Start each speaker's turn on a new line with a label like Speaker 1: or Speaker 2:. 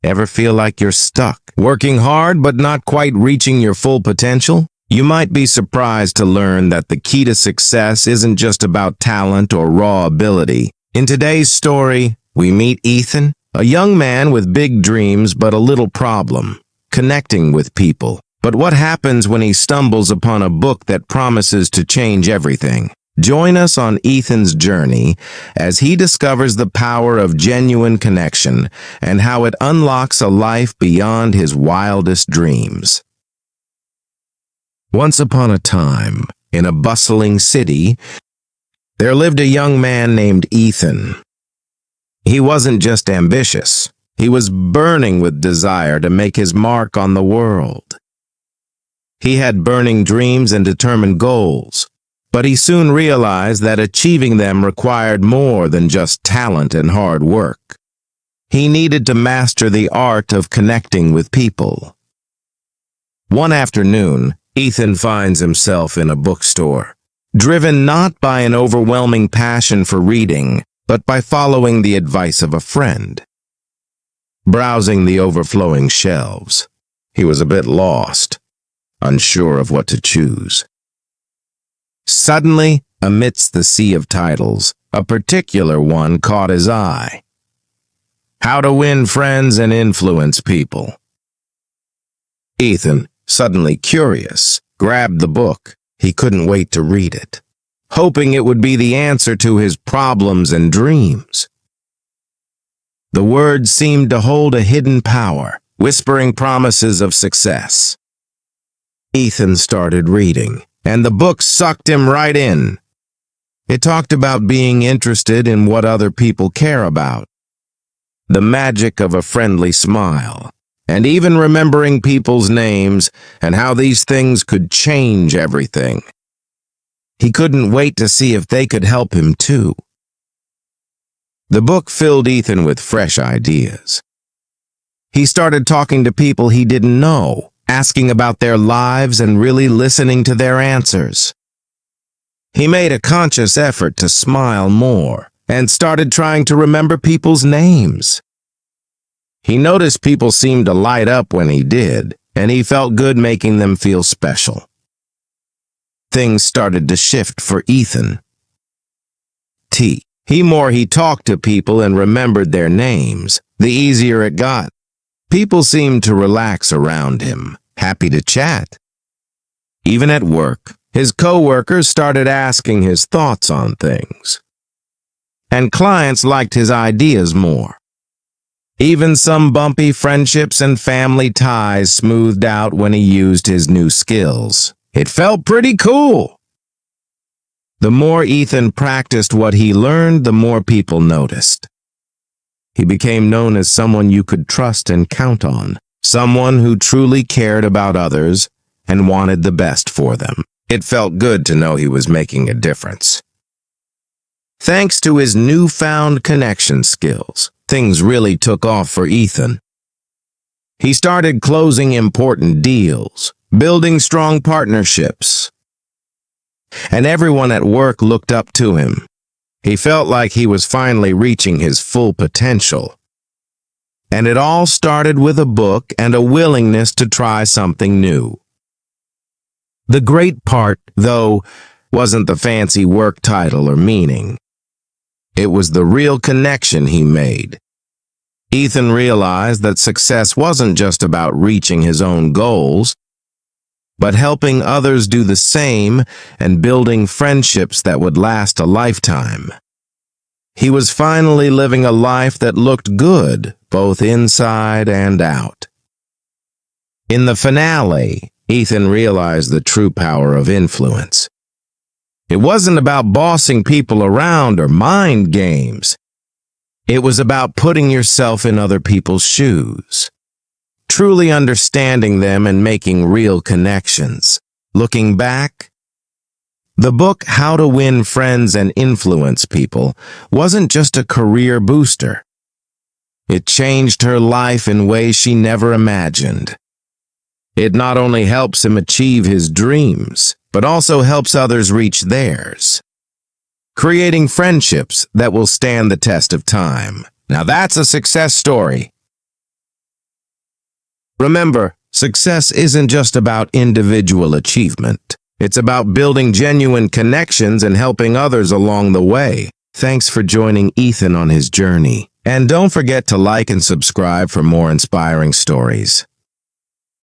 Speaker 1: Ever feel like you're stuck, working hard but not quite reaching your full potential? You might be surprised to learn that the key to success isn't just about talent or raw ability. In today's story, we meet Ethan, a young man with big dreams but a little problem, connecting with people. But what happens when he stumbles upon a book that promises to change everything? Join us on Ethan's journey as he discovers the power of genuine connection and how it unlocks a life beyond his wildest dreams. Once upon a time, in a bustling city, there lived a young man named Ethan. He wasn't just ambitious. He was burning with desire to make his mark on the world. He had burning dreams and determined goals, but he soon realized that achieving them required more than just talent and hard work. He needed to master the art of connecting with people. One afternoon, Ethan finds himself in a bookstore, driven not by an overwhelming passion for reading, but by following the advice of a friend. Browsing the overflowing shelves, he was a bit lost, unsure of what to choose. Suddenly, amidst the sea of titles, a particular one caught his eye. How to Win Friends and Influence People. Ethan, suddenly curious, grabbed the book. He couldn't wait to read it, hoping it would be the answer to his problems and dreams. The words seemed to hold a hidden power, whispering promises of success. Ethan started reading, and the book sucked him right in. It talked about being interested in what other people care about, the magic of a friendly smile, and even remembering people's names and how these things could change everything. He couldn't wait to see if they could help him too. The book filled Ethan with fresh ideas. He started talking to people he didn't know, asking about their lives and really listening to their answers. He made a conscious effort to smile more and started trying to remember people's names. He noticed people seemed to light up when he did, and he felt good making them feel special. Things started to shift for Ethan. The more he talked to people and remembered their names, the easier it got. People seemed to relax around him, happy to chat. Even at work, his coworkers started asking his thoughts on things. And clients liked his ideas more. Even some bumpy friendships and family ties smoothed out when he used his new skills. It felt pretty cool. The more Ethan practiced what he learned, the more people noticed. He became known as someone you could trust and count on, someone who truly cared about others and wanted the best for them. It felt good to know he was making a difference. Thanks to his newfound connection skills, things really took off for Ethan. He started closing important deals, building strong partnerships, and everyone at work looked up to him. He felt like he was finally reaching his full potential. And it all started with a book and a willingness to try something new. The great part, though, wasn't the fancy work title or meaning. It was the real connection he made. Ethan realized that success wasn't just about reaching his own goals, but helping others do the same and building friendships that would last a lifetime. He was finally living a life that looked good, both inside and out. In the finale, Ethan realized the true power of influence. It wasn't about bossing people around or mind games. It was about putting yourself in other people's shoes, truly understanding them and making real connections. Looking back, the book How to Win Friends and Influence People wasn't just a career booster. It changed her life in ways she never imagined. It not only helps him achieve his dreams, but also helps others reach theirs, creating friendships that will stand the test of time. Now that's a success story. Remember, success isn't just about individual achievement. It's about building genuine connections and helping others along the way. Thanks for joining Ethan on his journey. And don't forget to like and subscribe for more inspiring stories.